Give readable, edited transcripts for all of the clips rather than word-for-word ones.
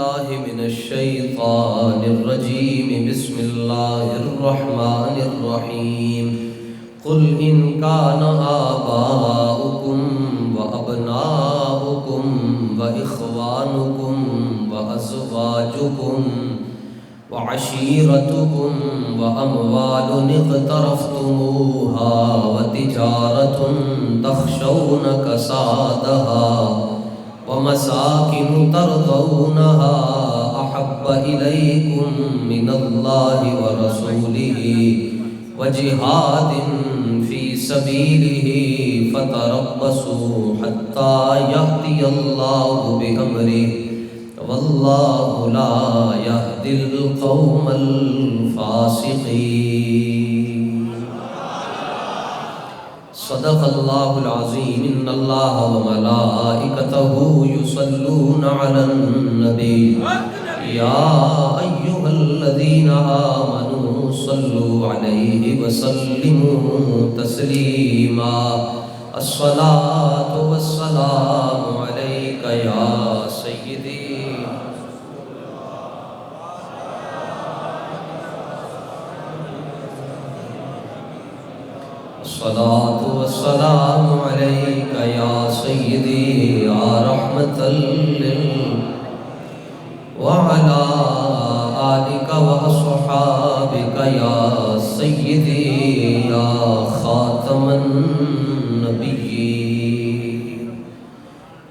بالله من الشيطان الرجيم بسم الله الرحمن الرحيم قل إن كان آباؤكم وأبناؤكم وإخوانكم وأزواجكم وعشيرتكم وأموال اقترفتموها وتجارة تخشون كسادها ومساكن ترضونها أحب إليكم من الله ورسوله وجهاد في سبيله فتربصوا حتى يأتي الله بأمره والله لا يهدي القوم الفاسقين صدق الله العظيم إن الله وملائكته يصلون على النبي يا أيها الذين آمنوا صلوا عليه وسلموا تسليما الصلاة والسلام عليك يا سيدي الصلاة والسلام عليك يا سيدي يا رحمة وعلى آلك وأصحابك يا سيدي يا خاتم النبيين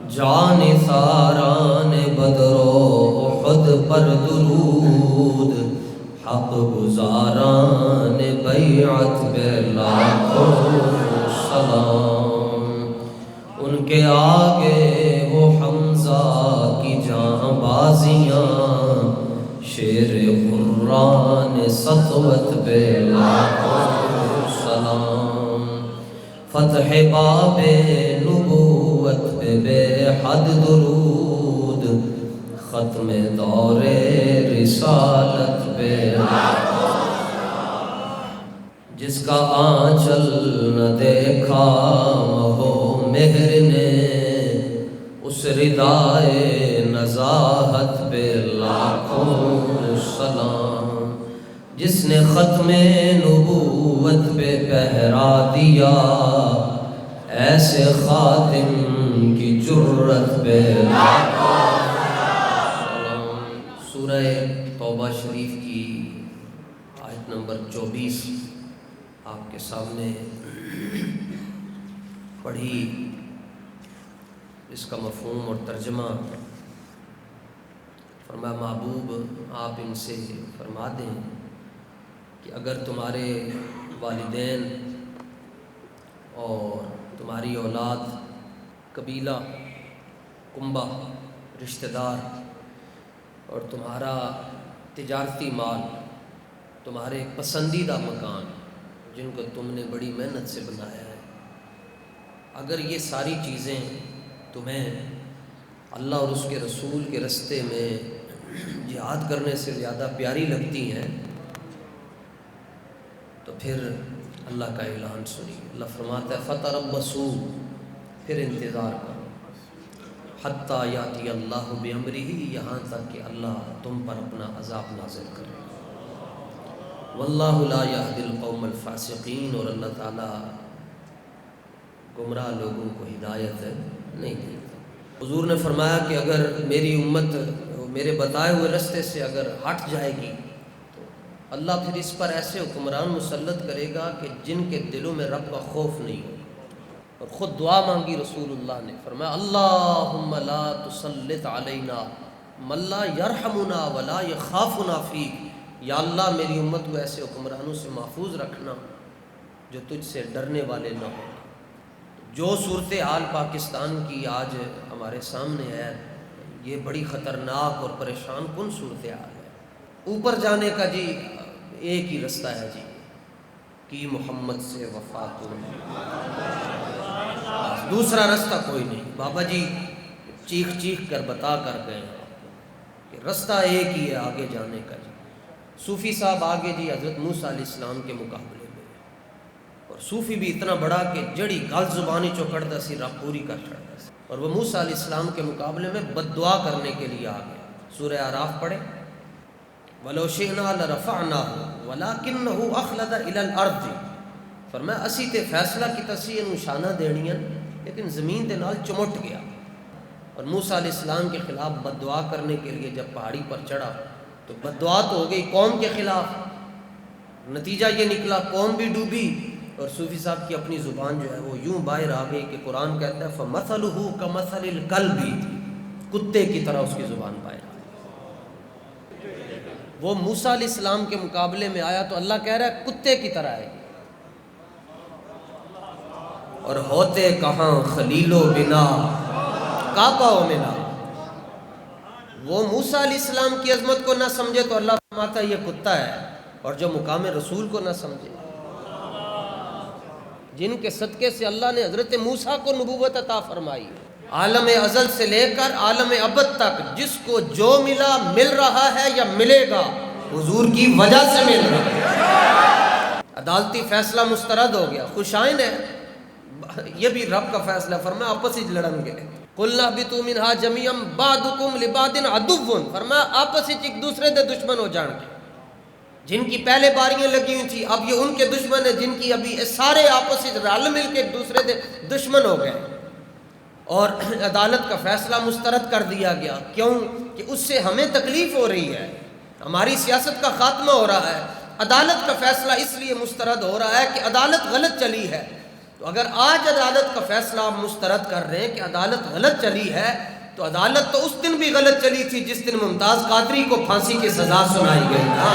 جان ثاران بدر و احد پر درود حق گزاران بیعت پہ لاکھوں سلام ان کے آگے وہ حمزہ کی جاں بازیاں شیر قرآن سطوت پہ لاکھوں سلام فتح باب نبوت پہ بے حد درود ختم دور رسالت پہ جس کا آنچل نہ دیکھا ہو مہر نے اس ردائے نزاہت پہ لاکھوں سلام جس نے ختم نبوت پہ پہرا دیا ایسے خاتم کی جرت پہ لاکھوں سلام سورہ توبہ شریف کی آیت نمبر 24 آپ کے سامنے پڑھی اس کا مفہوم اور ترجمہ فرمایا محبوب آپ ان سے فرما دیں کہ اگر تمہارے والدین اور تمہاری اولاد قبیلہ کنبہ رشتہ دار اور تمہارا تجارتی مال تمہارے پسندیدہ مکان جن کو تم نے بڑی محنت سے بنایا ہے اگر یہ ساری چیزیں تمہیں اللہ اور اس کے رسول کے رستے میں جہاد کرنے سے زیادہ پیاری لگتی ہیں تو پھر اللہ کا اعلان سنیے اللہ فرماتا ہے فتربصوا پھر انتظار کرو حتیٰ یاتی اللہ بامرہ یہاں تک کہ اللہ تم پر اپنا عذاب نازل کرے واللہ لا یہدی القوم الفاسقین اور اللہ تعالیٰ گمراہ لوگوں کو ہدایت نہیں دیتا حضور نے فرمایا کہ اگر میری امت میرے بتائے ہوئے رستے سے اگر ہٹ جائے گی تو اللہ پھر اس پر ایسے حکمران مسلط کرے گا کہ جن کے دلوں میں رب کا خوف نہیں ہوگا اور خود دعا مانگی رسول اللہ نے فرمایا اللہم لا تسلط علینا من لا یرحمنا ولا یخافنا فیک یا اللہ میری امت کو ایسے حکمرانوں سے محفوظ رکھنا جو تجھ سے ڈرنے والے نہ ہوں جو صورتحال پاکستان کی آج ہمارے سامنے ہے یہ بڑی خطرناک اور پریشان کن صورتحال ہے اوپر جانے کا جی ایک ہی رستہ ہے جی کہ محمد سے وفا کو دوسرا رستہ کوئی نہیں بابا جی چیخ چیخ کر بتا کر گئے کہ رستہ ایک ہی ہے آگے جانے کا جی صوفی صاحب آگے جی حضرت موسیٰ علیہ السلام کے مقابلے میں اور صوفی بھی اتنا بڑا کہ جڑی گل زبانی چوکڑتا سی رب پوری کر چڑھتا سی اور وہ موسیٰ علیہ السلام کے مقابلے میں بد دعا کرنے کے لیے آ گیا سورہ اعراف پڑھیں، وَلَوْ شِئْنَا لَرَفَعْنَاهُ وَلَكِنَّهُ أَخْلَدَ إِلَى الْأَرْضِ، فرمایا اسی تے فیصلہ کیتا سی اینوں شانہ دینیاں لیکن زمین دے نال چمٹ گیا۔ اور موسیٰ علیہ السلام کے خلاف بد دعا کرنے کے لیے جب پہاڑی پر چڑھا تو بد دعا تو ہو گئی قوم کے خلاف، نتیجہ یہ نکلا قوم بھی ڈوبی، اور صوفی صاحب کی اپنی زبان جو ہے وہ یوں باہر آ گئی کہ قرآن کہتا ہے فَمَثَلُهُ كَمَثَلِ الْكَلْبِ، کتے کی طرح اس کی زبان باہر آ گئی۔ وہ موسیٰ علیہ السلام کے مقابلے میں آیا تو اللہ کہہ رہا ہے کتے کی طرح ہے، اور ہوتے کہاں خلیل و بنا کعبہ و منا۔ وہ موسیٰ علیہ السلام کی عظمت کو نہ سمجھے تو اللہ فرماتا ہے یہ کتا ہے، اور جو مقام رسول کو نہ سمجھے، جن کے صدقے سے اللہ نے حضرت موسیٰ کو نبوت عطا فرمائی، عالم ازل سے لے کر عالم ابد تک جس کو جو ملا مل رہا ہے یا ملے گا حضور کی وجہ سے مل رہا ہے۔ عدالتی فیصلہ مسترد ہو گیا، خوشائن ہے، یہ بھی رب کا فیصلہ، فرمایا آپس ہی لڑن گے، قُلْنَا اهْبِطُوا مِنْهَا جَمِيعًا بَعْضُكُمْ لِبَعْضٍ عَدُوٌّ، فرمایا آپس ہی ایک دوسرے دے دشمن ہو جان گے۔ جن کی پہلے باریاں لگی ہوئی تھی اب یہ ان کے دشمن ہیں، جن کی ابھی سارے آپس ہی رل مل کے ایک دوسرے دے دشمن ہو گئے، اور عدالت کا فیصلہ مسترد کر دیا گیا۔ کیوں؟ کہ اس سے ہمیں تکلیف ہو رہی ہے، ہماری سیاست کا خاتمہ ہو رہا ہے۔ عدالت کا فیصلہ اس لیے مسترد ہو رہا ہے کہ عدالت غلط چلی ہے، تو اگر آج عدالت کا فیصلہ آپ مسترد کر رہے ہیں کہ عدالت غلط چلی ہے، تو عدالت تو اس دن بھی غلط چلی تھی جس دن ممتاز قادری کو پھانسی کی سزا سنائی گئی نا۔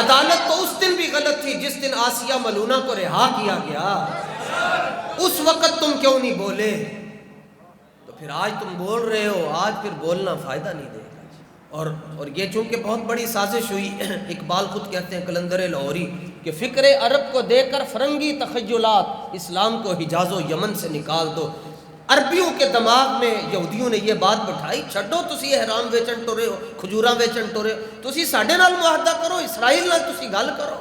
عدالت تو اس دن بھی غلط تھی جس دن آسیہ ملونہ کو رہا کیا گیا، اس وقت تم کیوں نہیں بولے؟ تو پھر آج تم بول رہے ہو، آج پھر بولنا فائدہ نہیں دے گا۔ اور یہ چونکہ بہت بڑی سازش ہوئی، اقبال خود کہتے ہیں کلندر لاہوری کہ فکر عرب کو دے کر فرنگی تخیلات، اسلام کو حجاز و یمن سے نکال دو۔ عربیوں کے دماغ میں یہودیوں نے یہ بات بٹھائی، چھڈو تسی احرام ویچن ٹورے ہو، کھجوراں ویچن ٹورے ہو، تسی ساڈے نال معاہدہ کرو، اسرائیل نال تسی گل کرو۔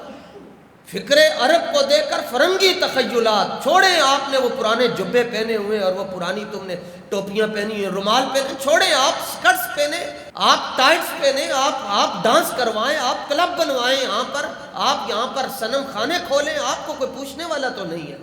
فکر عرب کو دے کر فرنگی تخیلات، چھوڑیں آپ نے وہ پرانے جبے پہنے ہوئے اور وہ پرانی تم نے ٹوپیاں پہنی ہیں، رومال پہنے، چھوڑیں آپ سکرٹس پہنے، آپ ٹائٹس پہنے، آپ ڈانس کروائیں، آپ کلب بنوائیں یہاں پر، آپ یہاں پر صنم خانے کھولیں، آپ کو کوئی پوچھنے والا تو نہیں ہے۔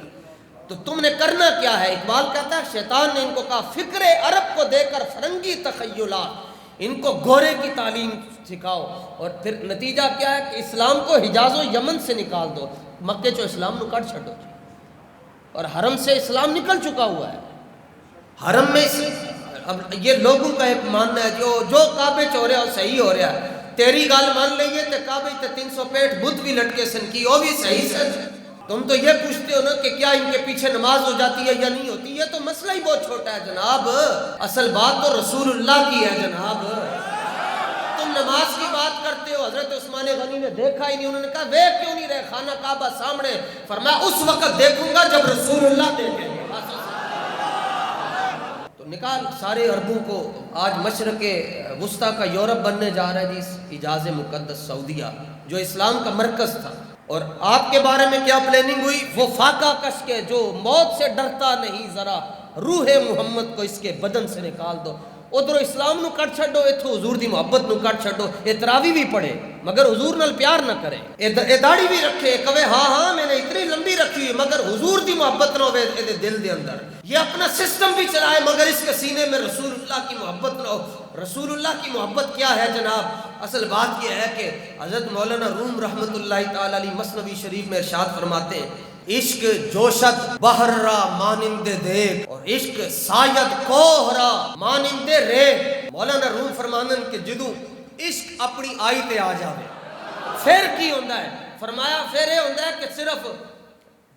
تو تم نے کرنا کیا ہے؟ اقبال کہتا ہے شیطان نے ان کو کہا فکر عرب کو دے کر فرنگی تخیلات، ان کو گورے کی تعلیم سکھاؤ، اور پھر نتیجہ کیا ہے کہ اسلام کو حجاز و یمن سے نکال دو، مکے چو اسلام نو کٹ چھڑو، اور حرم سے اسلام نکل چکا ہوا ہے۔ حرم میں اب یہ لوگوں کا ایک ماننا ہے جو کعبے چ ہو رہا ہے صحیح ہو رہا ہے، تیری گل مان لئیے تے کعبے تے 365 بت بھی لٹکے سن کی وہ بھی صحیح سن۔ تم تو یہ پوچھتے ہو نا کہ کیا ان کے پیچھے نماز ہو جاتی ہے یا نہیں ہوتی، یہ تو مسئلہ ہی بہت چھوٹا ہے جناب، اصل بات تو رسول اللہ کی ہے جناب۔ تم نماز کی بات کرتے ہو، حضرت عثمان غنی نے دیکھا ہی نہیں، انہوں نے کہا وہ کیوں نہیں رہے خانہ کعبہ سامنے، فرمایا اس وقت دیکھوں گا جب رسول اللہ دیکھیں گے۔ تو نکال سارے عربوں کو، آج مشرق وسطیٰ کا یورپ بننے جا رہا ہے جی حجاز مقدس سعودیہ، جو اسلام کا مرکز تھا۔ اور آپ کے بارے میں کیا پلاننگ ہوئی؟ وہ فاقہ کش کے جو موت سے ڈرتا نہیں، ذرا روح محمد کو اس کے بدن سے نکال دو، ادھر اسلام نو کٹ چھڈو، اتھو حضور دی محبت نو کٹ چھڈو۔ اے تراوی بھی پڑھے مگر حضور نال پیار نہ کرے، اے داڑھی بھی رکھے کہے ہاں میں نے اتنی لمبی رکھی ہوئی مگر حضور دی محبت نہ ہوے اے دل دے اندر، یہ اپنا سسٹم بھی چلائے مگر اس کے سینے میں رسول اللہ کی محبت نہ ہو۔ رسول اللہ کی محبت کیا ہے جناب؟ اصل بات یہ ہے کہ حضرت مولانا روم رحمۃ اللہ تعالی علیہ مثنوی شریف میں ارشاد فرماتے ہیں عشق جوشت بحر را مانند دیکھ اور عشق ساید کوہ را مانند رے۔ مولانا روم فرمانن کہ جدوں عشق اپنی آئی تے آ جاوے پھر کی ہوندا ہے؟ فرمایا پھر یہ ہوندا ہے کہ صرف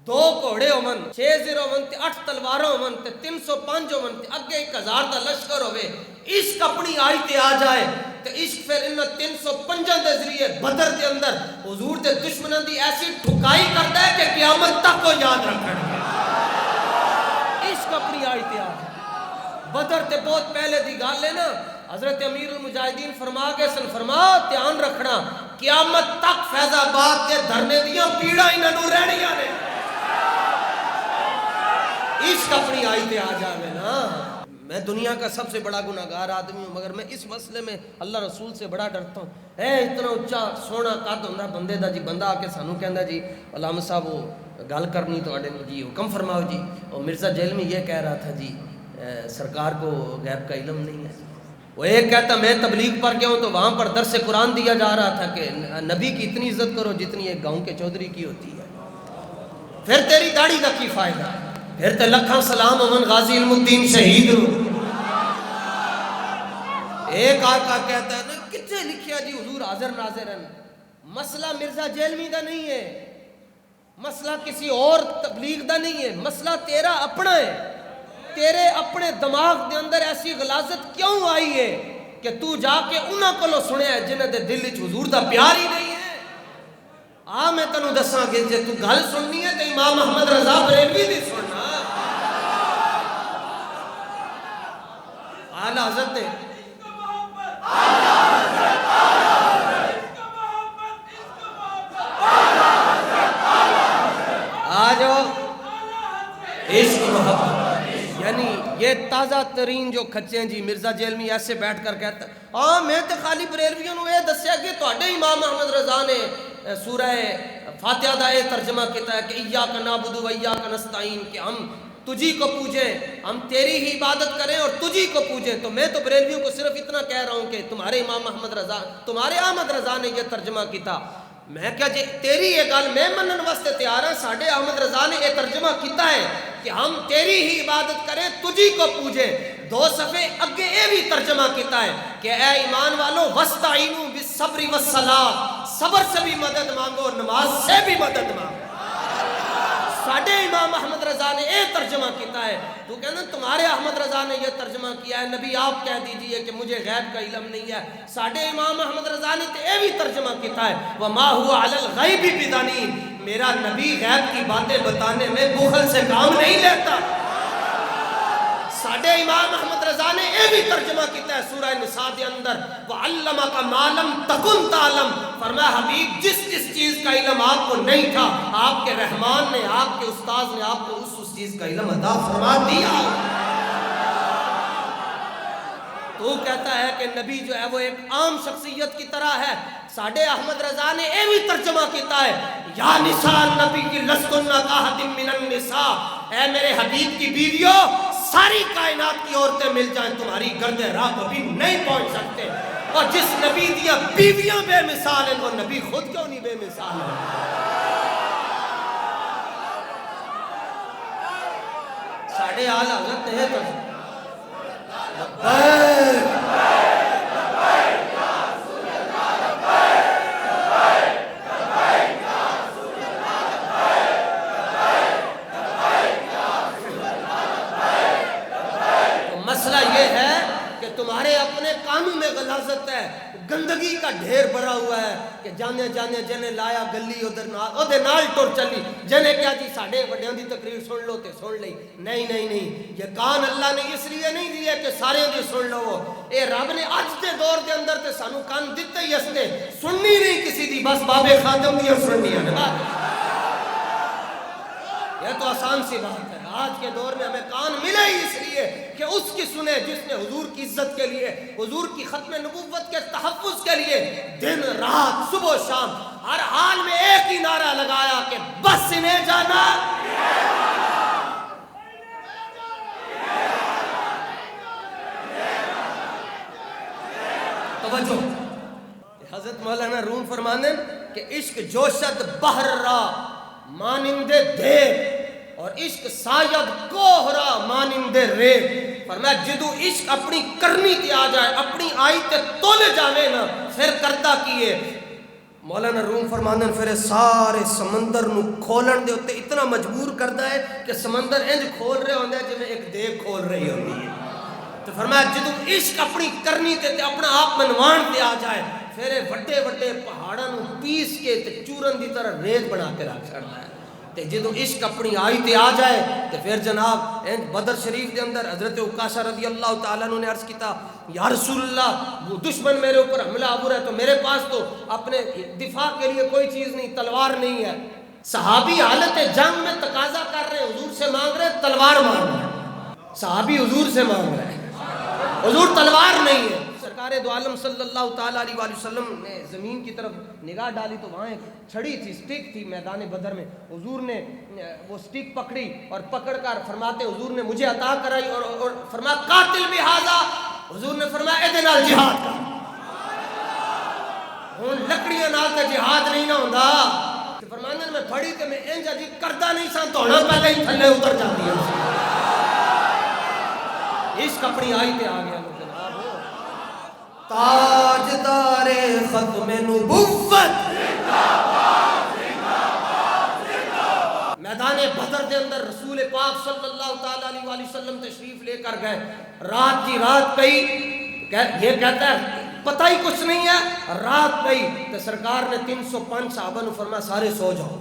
2 گھوڑے ہون، 6 زیرو ہون تے 8 تلواروں ہون تے 305 ہون تے اگے 1000 دا لشکر ہوئے، عشق اپنی آئی تے آ جائے تے عشق پھر انہاں 305 دے ذریعے بدر دے اندر حضور دے دشمناں دی ایسی ٹھکائی کردا ہے کہ قیامت تک کو یاد رکھن گے۔ عشق اپنی آئی تے آ جائے، بدر تے بہت پہلے دی گل ہے نا، حضرت امیر المجاہدین فرما کے سن، فرما دھیان رکھنا قیامت تک فیض آباد کے دھرنے دیاں پیڑاں انہاں نوں رہنیاں نے۔ عشق اپنی آئی تے آ جاوے نا۔ میں دنیا کا سب سے بڑا گناہگار آدمی ہوں، مگر میں اس مسئلے میں اللہ رسول سے بڑا ڈرتا ہوں۔ اتنا اچا سونا قد ہوندا بندے دا جی، بندہ آ کے سانوں کہندا جی علامہ صاحب وہ گل کرنی تواڈے نال جی، حکم فرماؤ جی۔ اور مرزا جیلمی یہ کہہ رہا تھا جی سرکار کو غیب کا علم نہیں ہے۔ وہ ایک کہتا میں تبلیغ پر گیا ہوں تو وہاں پر درس قرآن دیا جا رہا تھا کہ نبی کی اتنی عزت کرو جتنی ایک گاؤں کے چودھری کی ہوتی ہے۔ پھر تیری داڑھی کا کی فائدہ، پھر تے لکھاں سلام امن غازی علم الدین شہید نو۔ ایک آقا کہتا ہے نا کتنے لکھیا جی حضور حاضر ناظر ہیں، مسئلہ مرزا جیلمی دا نہیں ہے، مسئلہ کسی اور تبلیغ دا نہیں ہے، مسئلہ تیرا اپنا ہے۔ تیرے اپنے دماغ دے اندر ایسی غلاظت کیوں آئی ہے کہ تو جا کے انہاں کولوں سنیا ہے جنہاں دے دل وچ حضور دا پیار ہی نہیں ہے۔ میں تینوں دساں کہ جے تو گل سننی ہے تو امام احمد رضا بریلوی دی سننا۔ اعلی حضرت نے آ جاؤ عشق محبت، یعنی یہ تازہ ترین جو کھچے ہیں جی۔ مرزا جیلمی ایسے بیٹھ کر کہتا ہے میں تو خالی بریلویوں نے یہ دسیا کہ تواڈے امام احمد رضا نے سورہ فاتحہ دا یہ ترجمہ کیتا ہے کہ ایاک نعبد و ایاک نستعین، کہ ہم تجھی کو پوجیں، ہم تیری ہی عبادت کریں اور تجھی کو پوجیں۔ تو میں تو بریلویوں کو صرف اتنا کہہ رہا ہوں کہ تمہارے امام احمد رضا، تمہارے احمد رضا نے یہ ترجمہ کیتا۔ میں کیا جی تیری یہ گل میں منن واسطے تیار ہاں، ساڈے احمد رضا نے یہ ترجمہ کیتا ہے کہ ہم تیری ہی عبادت کریں تجھی کو پوجیں۔ 2 صفحے اگے یہ بھی ترجمہ کیتا ہے کہ اے ایمان والو وستعینوا بالصبر والصلاۃ، صبر سے بھی مدد مانگو، نماز سے بھی مدد مانگو۔ ساڈے امام احمد رضا نے یہ ترجمہ کیتا ہے، تو کہنا تمہارے احمد رضا نے یہ ترجمہ کیا ہے، نبی آپ کہہ دیجئے کہ مجھے غیب کا علم نہیں ہے۔ ساڈے امام احمد رضا نے یہ بھی ترجمہ کیتا ہے وما هو علی الغیب بضنین، میرا نبی غیب کی باتیں بتانے میں بخل سے کام نہیں لیتا۔ ساڈے امام احمد رضا نے یہ بھی ترجمہ کیتا ہے سورہ نساء دے اندر وعلمک ما لم تکن تعلم، فرمایا حبیب جس جس چیز کا علم آپ کو نہیں تھا آپ کے رحمان نے، آپ کے استاذ نے آپ کو اس چیز کا علم عطا فرما دیا۔ تو کہتا ہے کہ نبی جو ہے وہ ایک عام شخصیت کی طرح ہے۔ ساڈے احمد رضا نے یہ بھی ترجمہ کیتا ہے یا نساء النبی کی لستن کاحد من النساء، اے میرے حبیب کی بیویوں ساری کائنات کی عورتیں مل جائیں تمہاری گرد راہ کبھی نہیں پہنچ سکتے۔ اور جس نبی دیا بیویاں بے مثال ہیں وہ نبی خود کیوں نہیں بے مثال ہے؟ ساڈے اعلی حضرت نے ترجمہ مسئلہ یہ ہے کہ تمہارے اپنے کانوں میں غلاظت ہے، گندگی کا ڈھیر بھرا ہوا ہے کہ جانے جانے جنے لایا گلی ادھر نال ٹر چلی، جنے کیا جی ساڈے وڈیاں دی تقریر سن لو تے سن لئی۔ نہیں نہیں نہیں، یہ کان اللہ نے اس لیے نہیں دیا کہ سارے دی سن لو، اے رب نے اج دے دور دے اندر تے سانو کان دتے ہی استے، سننی نہیں کسی دی، بس بابے خادم دی سننی ہے۔ یہ تو آسان سی بات ہے، آج کے دور میں ہمیں کان ملے ہی اس لیے کہ اس کی سنے جس نے حضور کی عزت کے لیے، حضور کی ختم نبوت کے تحفظ کے لیے دن رات صبح و شام ہر حال میں ایک ہی نعرہ لگایا کہ بس انہیں جانا۔ توجہ، حضرت مولانا روم فرمانے کہ عشق جوشد بحر را مانند دیگ اور عشق ساید کوہرا مانند ریگ، فرمایا جدو عشق اپنی کرنی تے آ جائے، اپنی آئی تے تولے جاوے نا، پھر کرتا کیے۔ مولانا روم فرماندن پھر سارے سمندر نو کھولن دے ہوتے اتنا مجبور کرتا ہے کہ سمندر انج کھول رہے ہوندے ہیں جویں ایک دیگ کھول رہی ہوندی ہے۔ تو فرمایا جدو عشق اپنی کرنی تے اپنا آپ منوان تے آ جائے، پھر وڈے وڈے پہاڑاں نو پیس کے تے چورن دی طرح ریت بنا کے رکھ چھڑدا ہے۔ تے جدو عشق اپنی آئی تے آ جائے تے پھر جناب بدر شریف دے اندر حضرت عکاشہ رضی اللہ تعالیٰ عنہ نے عرض کیتا یا رسول اللہ وہ دشمن میرے اوپر حملہ آور ہے تو میرے پاس تو اپنے دفاع کے لیے کوئی چیز نہیں، تلوار نہیں ہے۔ صحابی حالت جنگ میں تقاضا کر رہے ہیں، حضور سے مانگ رہے ہیں، تلوار مانگ رہے ہیں۔ صحابی حضور سے مانگ رہے ہیں حضور تلوار نہیں ہے. سرکار دو عالم صلی اللہ تعالیٰ علیہ وآلہ وسلم نے زمین کی طرف نگاہ ڈالی تو وہاں ایک چھڑی تھی, سٹک تھی میدان بدر میں. حضور نے وہ سٹک پکڑی اور پکڑ کر فرماتے حضور نے مجھے عطا کرائی اور فرمایا قاتل بہذا. حضور نے فرمایا اے دے نال جہاد کر. ہن لکڑیاں نال تے جہاد نہیں نہ ہوندا. فرماندے میں پھڑی تے میں انج جی کردا نہیں سا توڑا پہلے ہی تھلے اتر جاندی ہے. عشق اپنی آئی تے آ گیا جناب. تاجدار ختم نبوت میدان بدر کے اندر رسول پاک صلی اللہ تعالیٰ علیہ وآلہ وسلم تشریف لے کر گئے. رات کی رات پئی, یہ کہتا ہے پتہ ہی کچھ نہیں ہے, رات پئی تو سرکار نے 305 صحابہ نے فرمایا سارے سو جاؤ.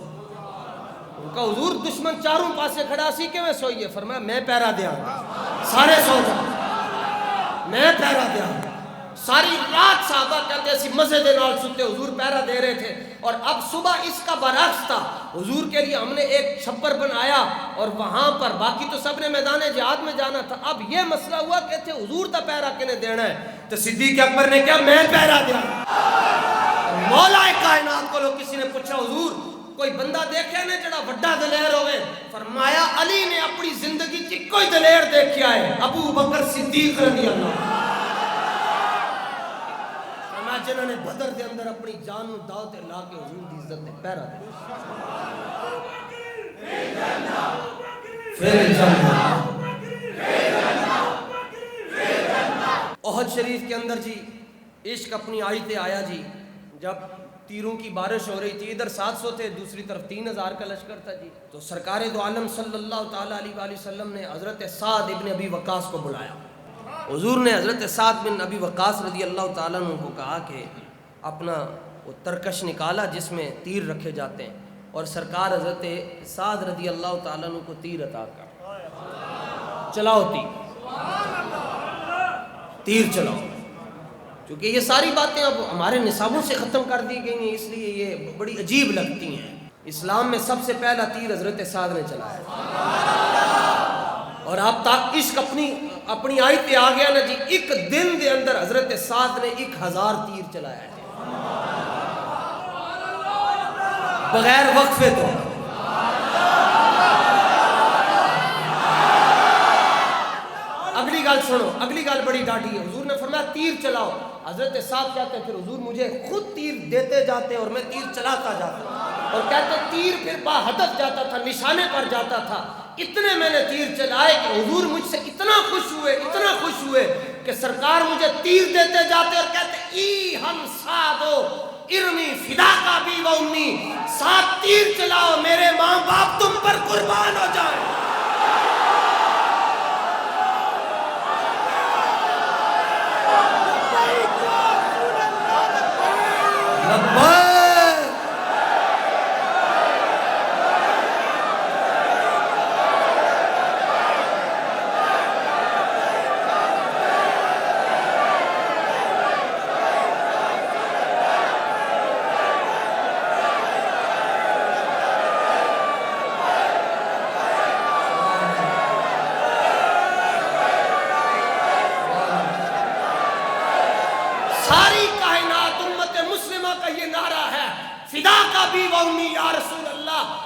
ان کا حضور دشمن چاروں پاسے کھڑا سی کہ میں سوئیے. فرمایا میں پہرا دیا, سارے سو جاؤ, میں پہرا دیا. ساری رات صحابہ کہتے اسی مزے دے نال ستے, حضور پہرا دے رہے تھے. اور اب صبح اس کا برعکس تھا. حضور کے لیے ہم نے ایک چھپر بنایا اور وہاں پر باقی تو سب نے میدان جہاد میں جانا تھا. اب یہ مسئلہ ہوا کہتے حضور تا پہرا کنے دینا ہے, تو صدیق اکبر نے کیا میں پہرا دیا. مولا کائنات کو لوگ کسی نے پوچھا حضور کوئی بندہ دیکھے نے جڑا وڈا دلیر ہوئے. فرمایا علی نے اپنی زندگی کی کوئی دلیر دیکھیا ہے, ابو بکر صدیق رضی اللہ. جنہوں نے بدر دے اندر اپنی جان نو داؤ تے لا کے حضور دی عزت تے پہرا دے. احد شریف کے اندر جی عشق اپنی آئی تے آیا جی. جب تیروں کی بارش ہو رہی تھی, ادھر 700 تھے, دوسری طرف 3000 کا لشکر تھا جی. تو سرکار دو عالم صلی اللہ تعالیٰ علیہ وآلہ وسلم نے حضرت سعد ابن ابی وقاص کو بلایا. حضور نے حضرت سعد بن ابی وقاص رضی اللہ تعالیٰ عنہ کو کہا کہ اپنا وہ ترکش نکالا جس میں تیر رکھے جاتے ہیں, اور سرکار حضرت سعد رضی اللہ تعالیٰ عنہ کو تیر عطا کر. چلاؤ تیر چلاؤ. کیونکہ یہ ساری باتیں اب ہمارے نصابوں سے ختم کر دی گئی ہیں, اس لیے یہ بڑی عجیب لگتی ہیں. اسلام میں سب سے پہلا تیر حضرت سعد نے چلایا. اور آپ تک عشق اپنی آئی تے آ گیا نا جی. ایک دن دے اندر حضرت سعد نے 1000 تیر چلایا ہے بغیر وقفے. تو اگلی گل سنو, اگلی گل بڑی ڈاڈی ہے. حضور نے فرمایا تیر چلاؤ. حضرت صاحب کہتے ہیں پھر حضور مجھے خود تیر دیتے جاتے اور میں تیر چلاتا جاتا, اور کہتے تیر پھر با ہدف جاتا تھا, نشانے پر جاتا تھا. اتنے میں نے تیر چلائے کہ حضور مجھ سے اتنا خوش ہوئے کہ سرکار مجھے تیر دیتے جاتے اور کہتے ای ہم سادو ارمی فدا کا بھی و امی, 7 تیر چلاؤ میرے ماں باپ تم پر قربان ہو جائیں.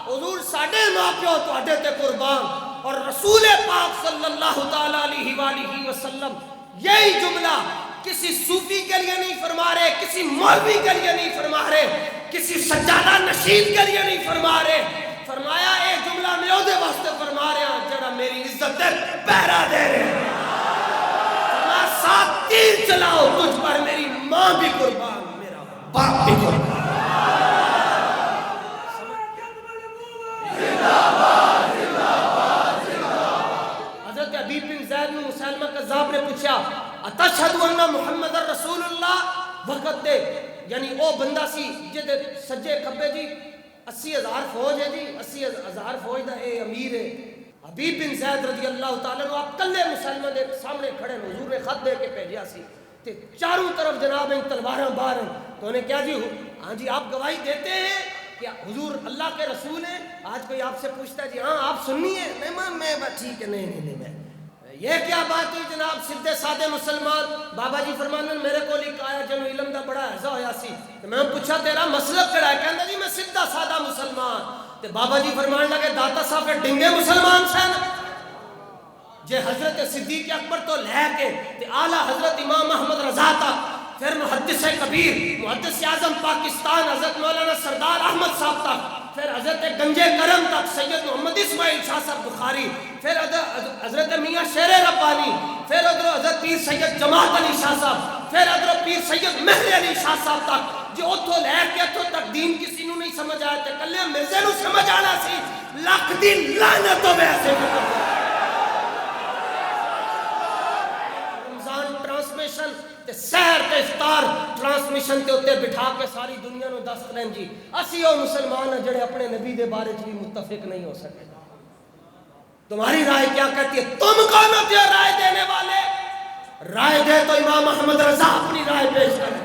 حضور ساڑھے ماں پیو تو اڈے تے قربان. اور رسول پاک صلی اللہ تعالیٰ علیہ وآلہ وسلم یہی جملہ کسی صوفی کے لیے نہیں فرما رہے, کسی مولوی کے لیے نہیں فرما رہے, کسی سجادہ نشین کے لیے نہیں فرما رہے. فرمایا اے جملہ میں دے واسطے فرما رہے ہیں جڑا میری عزت دے پہرا دے رہے ہیں. فرمایا 7 تیر چلاؤ تجھ پر میری ماں بھی قربان, میرا باپ بھی قربان. حضرت حبیب بن زید بن مسلمہ کذاب نے پوچھا اتشہد ان محمد رسول اللہ وقت دے, یعنی او بندہ سی جے سجے کھبے جی 80,000 فوج ہے جی, 80,000 فوج دا اے امیر ہے. حبیب بن زید رضی اللہ تعالیٰ عنہ آپ کلے مسلمہ دے سامنے کھڑے, حضور نے خط دے کے بھیجا سی تے چاروں طرف جناب ہیں تلواراں باہر ہیں. تو انہیں کیا جی ہاں جی آپ گواہی دیتے ہیں کہ حضور اللہ کے رسول ہیں. آج کوئی آپ سے پوچھتا ہے جی ہاں آپ سننی ہے, نہیں میں ٹھیک ہے, نہیں میں یہ کیا بات ہوئی جناب؟ سیدھے سادے مسلمان بابا جی فرمانے میرے کو لکھ آیا جنوں علم دا بڑا ایسا ہویا سی کہ میں پوچھا تیرا مسلک کہڑا ہے؟ کہندا جی میں سیدھا سادہ مسلمان. تے بابا جی فرمان لگے داتا صاحب ڈنگے مسلمان سن جے حضرت صدیق اکبر تو لے کے تے اعلیٰ حضرت امام احمد رضا تک، پھر محدث کبیر محدث اعظم پاکستان حضرت مولانا سردار احمد صاحب تک، پھر حضرت گنجے کرم تک سید محمد اسماعیل شاہ صاحب بخاری، پھر حضرت میاں شیر ربانی، پھر ادھر حضرت پیر سید جماعت علی شاہ صاحب، پھر ادھر پیر سید مہر علی شاہ صاحب تک، جو اتھو لے کے اتھو تک دین کسی نو نہیں سمجھ آیا تے کلے مرزے نو سمجھ آنا سی. لاکھ دی لعنت ہوے ایسے رمضان ٹرانسمیشن تے سحر تے افطار ٹرانسمیشن تے اوتے بٹھا کے ساری دنیا نو دس لین جی اسی او مسلمان ہیں جڑے اپنے نبی دے بارے چ بھی متفق نہیں ہو سکے. تمہاری رائے کیا کہتی ہے؟ تم کون ہوتے ہو رائے دینے والے؟ رائے دے تو امام احمد رضا اپنی رائے پیش کرے.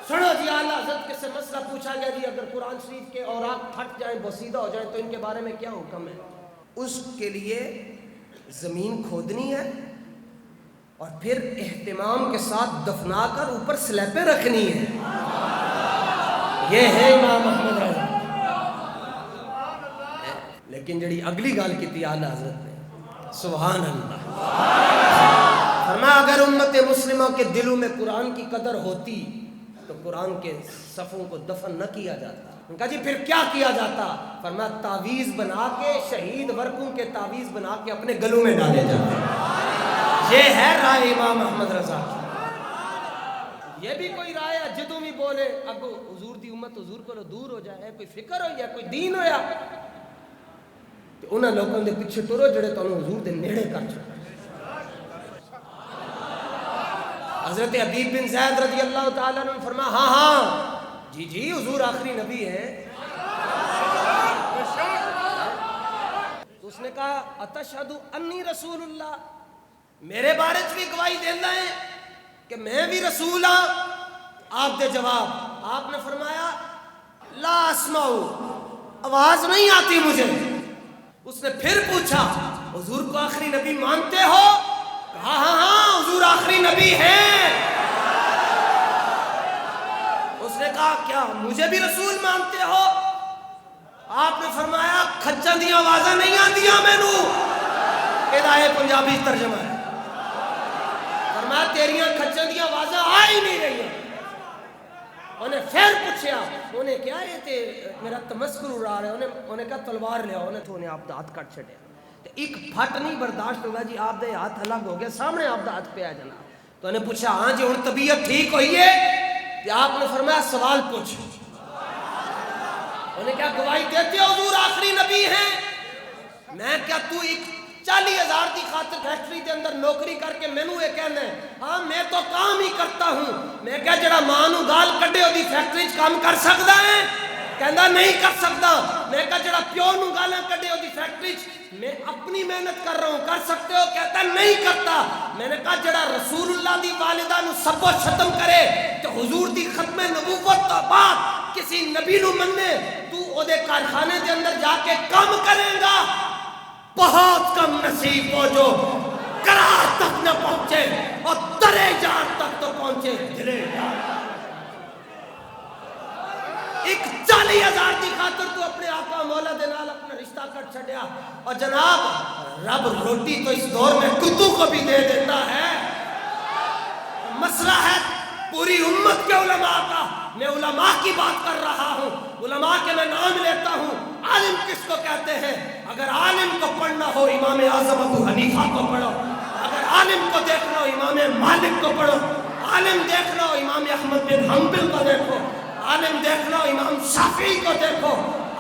سنو جی اعلیٰ حضرت کے سے مسئلہ پوچھا گیا جی اگر قرآن شریف کے اوراق پھٹ جائیں بوسیدہ ہو جائیں تو ان کے بارے میں کیا حکم ہے؟ اس کے لیے زمین کھودنی ہے اور پھر اہتمام کے ساتھ دفنا کر اوپر سلیبیں رکھنی ہے. یہ ہے امام احمد رضا. لیکن جڑی اگلی گال کی تھی اعلیٰ حضرت نے سبحان اللہ فرمایا اگر امت مسلمہ کے دلوں میں قرآن کی قدر ہوتی تو قرآن کے صفوں کو دفن نہ کیا جاتا. ان کا جی پھر کیا کیا جاتا؟ فرمایا تعویذ بنا کے شہید ورقوں کے تعویذ بنا کے اپنے گلوں میں ڈالے جاتے. یہ ہے رائے امام احمد رضا. یہ بھی کوئی رائے ہے جدوں بھی بولے اب حضور دی امت حضور کو دور ہو جائے. کوئی فکر ہوئی ہے کوئی دین ہویا تو انہاں لوگوں دے پیچھے ٹرو جڑے تانوں حضور دے نیڑے کر چھوڑے. حضرت حبیب بن زید رضی اللہ تعالیٰ نے فرمایا ہاں ہاں جی جی حضور آخری نبی ہیں. تو اس نے کہا اتشہدو انی رسول اللہ، میرے بارے بھی گواہی دینا ہے کہ میں بھی رسول ہاں؟ آپ دے جواب آپ نے فرمایا لا اسمعو، آواز نہیں آتی مجھے. اس نے پھر پوچھا حضور کو آخری نبی مانتے ہو؟ کہا ہاں ہاں حضور آخری نبی ہیں. اس نے کہا کیا مجھے بھی رسول مانتے ہو؟ آپ نے فرمایا کھچن دی آوازیں نہیں آندیاں مینوں. یہ پنجابی ترجمہ ہے. فرمایا تیریاں کھچن دی آوازیں آ ہی نہیں رہی ہیں. انہیں پھر پوچھا انہیں کیا یہ تے میرا تمسکر اڑا رہے انہیں کہا تلوار لیا. انہیں آپ دا ہاتھ کٹ چھڑیا. ایک پھٹ نہیں برداشت ہوگا جی آپ دے ہاتھ الگ ہو گیا سامنے آپ دا ہاتھ پہ آ جانا. تو انہیں پوچھا ہاں جی ہن طبیعت ٹھیک ہوئی ہے؟ کہ آپ نے فرمایا سوال پوچھ. انہیں کیا گواہی دیتے ہو حضور آخری نبی ہیں؟ میں کیا تو ایک 40,000 دی خاطر فیکٹری کے اندر نوکری کر کے مینوں یہ کہنا ہے ہاں میں تو کام ہی کرتا ہوں. میں کیا جڑا ماں نو گال کڈے دی فیکٹری چ کام کر سکدا ہے؟ کہندا نہیں کر سکتا. میں کہا جڑا پیو نو گالاں کڈے دی فیکٹری چ میں اپنی محنت کر رہا ہوں کر سکتے ہو؟ کہتا نہیں کرتا. میں نے کہا جڑا رسول اللہ دی والدہ نو سب و ختم کرے تو حضور دی ختم نبوت تو بعد کسی نبی نو مننے تو او دے کارخانے دے اندر جا کے کام کرے گا. بہت کم نصیب ہو جو کرا تک نہ پہنچے اور درے جان تک تو پہنچے. درے جان ایک 40,000 کی خاطر تو اپنے آقا مولا دے نال اپنا رشتہ کٹ چھڑیا. اور جناب رب روٹی تو اس دور میں کتوں کو بھی دے دیتا ہے. مسئلہ ہے پوری امت کے علماء کا. میں علماء کی بات کر رہا ہوں. علماء کے میں نام لیتا ہوں. عالم کس کو کہتے ہیں؟ اگر عالم کو پڑھنا ہو امام اعظم ابو حنیفہ کو پڑھو. اگر عالم کو دیکھنا ہو امام مالک کو پڑھو. عالم دیکھنا ہو امام احمد بن حنبل کو دیکھو. عالم دیکھنا ہو امام شافعی کو دیکھو.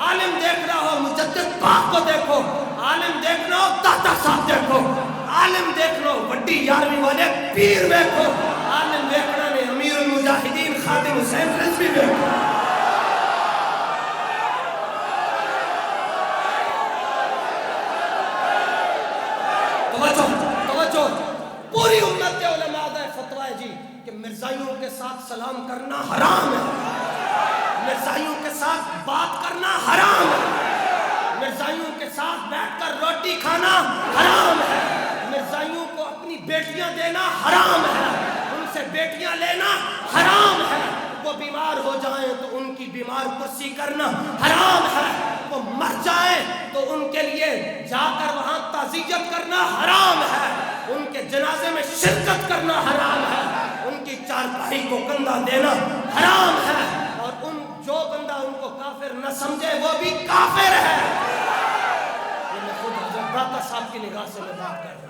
عالم دیکھنا ہو مجدد پاک کو دیکھو. عالم دیکھنا ہو داتا صاحب دیکھو. عالم دیکھنا ہو وڈی 11ویں والے پیر دیکھو. عالم دیکھنا نے امیر المجاہدین خادم حسین رضوی دیکھو. توجہ پوری امت کے علماء دا فتویٰ ہے جی کہ مرزائیوں کے ساتھ سلام کرنا حرام ہے. مرزائیوں کے ساتھ بات کرنا حرام ہے. مرزائیوں کے ساتھ بیٹھ کر روٹی کھانا حرام ہے. مرزائیوں کو اپنی بیٹیاں دینا حرام ہے، ان سے بیٹیاں لینا حرام ہے، وہ بیمار ہو جائیں تو ان کی بیمار پرسی کرنا حرام ہے، وہ مر جائیں تو ان کے لیے جا کر وہاں تعزیت کرنا حرام ہے، ان کے جنازے میں شرکت کرنا حرام ہے، ان کی چارپائی کو کندھا دینا حرام ہے، اور جو بندہ ان کو کافر نہ سمجھے وہ بھی کافر ہے۔ یہ میں خود حضرت داتا صاحب کی نگاہ سے میں بات کر رہا ہوں۔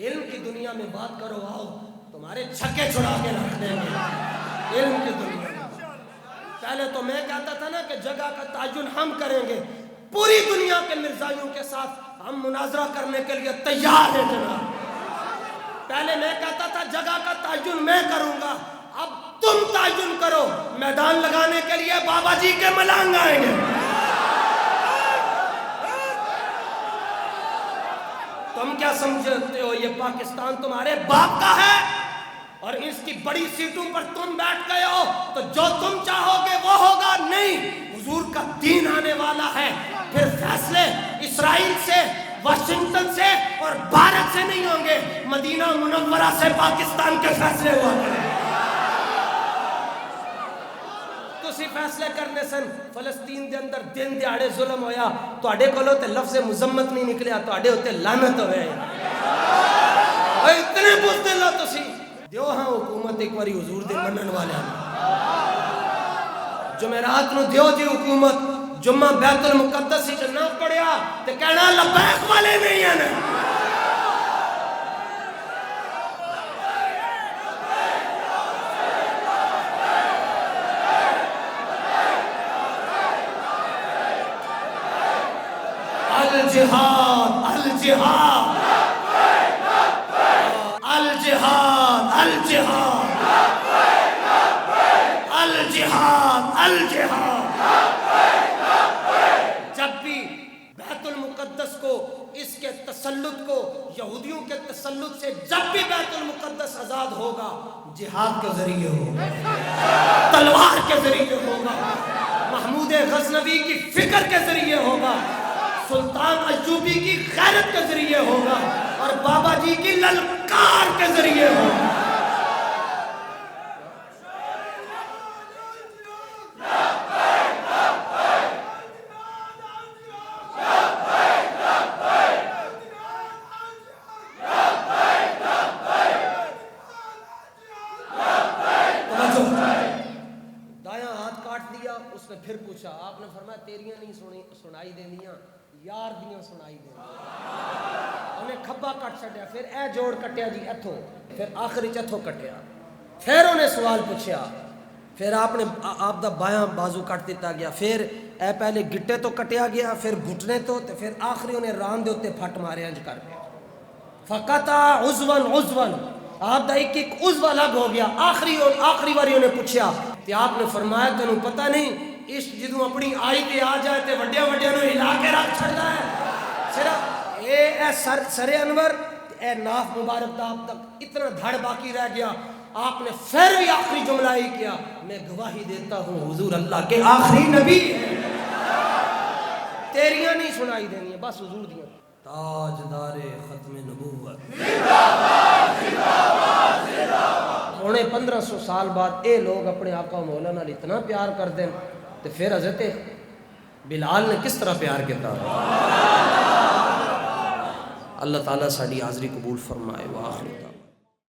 علم کی دنیا میں بات کرو، آؤ تمہارے چھکے چھڑا کے رکھ دیں گے علم کی دنیا میں۔ پہلے تو میں کہتا تھا نا کہ جگہ کا تعین ہم کریں گے، پوری دنیا کے مرزائیوں کے ساتھ ہم مناظرہ کرنے کے لیے تیار ہیں جناب۔ پہلے میں کہتا تھا جگہ کا تعین میں کروں گا، اب تم تعین کرو، میدان لگانے کے لیے بابا جی کے ملانگ آئیں گے۔ تم کیا سمجھتے ہو یہ پاکستان تمہارے باپ کا ہے اور اس کی بڑی سیٹوں پر تم بیٹھ گئے ہو تو جو تم چاہو گے وہ ہوگا؟ نہیں، حضور کا دین آنے والا ہے، پھر فیصلے اسرائیل سے، واشنگٹن سے اور بھارت سے نہیں ہوں گے، مدینہ منورہ سے پاکستان کے فیصلے ہوا کریں۔ تسی فیصلے کرنے سن فلسطین دے اندر دن دیاڑے ظلم ہویا، تواڈے کولوں تے لفظ مذمت نہیں نکلیا، تواڈے ہوتے لعنت ہوئے۔ اے اتنے بزدل ہو تسی، دیو ہاں حکومت ایک واری حضور دے منن والے جمعرات نو دیو جی حکومت، جمعہ بیت المقدس وچ نہ پڑھیا تے کہنا لبیک والے نہیں ہیں۔ الجہاد الجہاد الجہاد الجہاد الجہاد۔ جب بھی بیت المقدس کو، اس کے تسلط کو، یہودیوں کے تسلط سے جب بھی بیت المقدس آزاد ہوگا، جہاد کے ذریعے ہوگا، تلوار کے ذریعے ہوگا، محمود غزنوی کی فکر کے ذریعے ہوگا، سلطان ایوبی کی غیرت کے ذریعے ہوگا، اور بابا جی کی للکار کے ذریعے ہوگا۔ دایاں ہاتھ کاٹ دیا، اس نے پھر پوچھا، آپ نے فرمایا تیریاں نہیں سنائی دینیاں، یار دیاں سنائی دینیاں۔ انہیں کھبا کٹ چھڑیا، پھر اے جوڑ کٹیا جی اتھوں، پھر آخری چتھوں کٹیا، پھر انہیں سوال پوچھیا، پھر آپ دا بایاں بازو کٹ دیتا گیا، پھر اے پہلے گٹے تو کٹیا گیا، پھر گھٹنے تو، پھر آخری انہیں ران دے ہوتے پھٹ مارے انج کر کے، فقطع عضواً عضواً، آپ دا ایک ایک عضو الگ ہو گیا۔ آخری واری انہیں پوچھیا کہ آپ نے فرمایا تینوں پتہ نہیں عشق جدوں اپنی آئی تے آ جائے تے وڈیا وڈیا نو ہلا کے رکھ چھڑدا ہے، صرف اے سر انور اے ناف مبارک دا اب تک اتنا دھڑ باقی رہ گیا۔ آپ نے پھر بھی آخری جملہ ہی کیا، میں گواہی دیتا ہوں حضور اللہ کے آخری نبی ہیں، تیریاں نہیں سنائی دینی ہے، بس حضور دیاں۔ تاجدار ختم نبوت، پونے 1500 سال بعد اے لوگ اپنے آقا مولا نال اتنا پیار کر دیں، تو پھر حضرت بلال نے کس طرح پیار کیا؟ اللہ تعالیٰ ساری حاضری قبول فرمائے۔ وآخر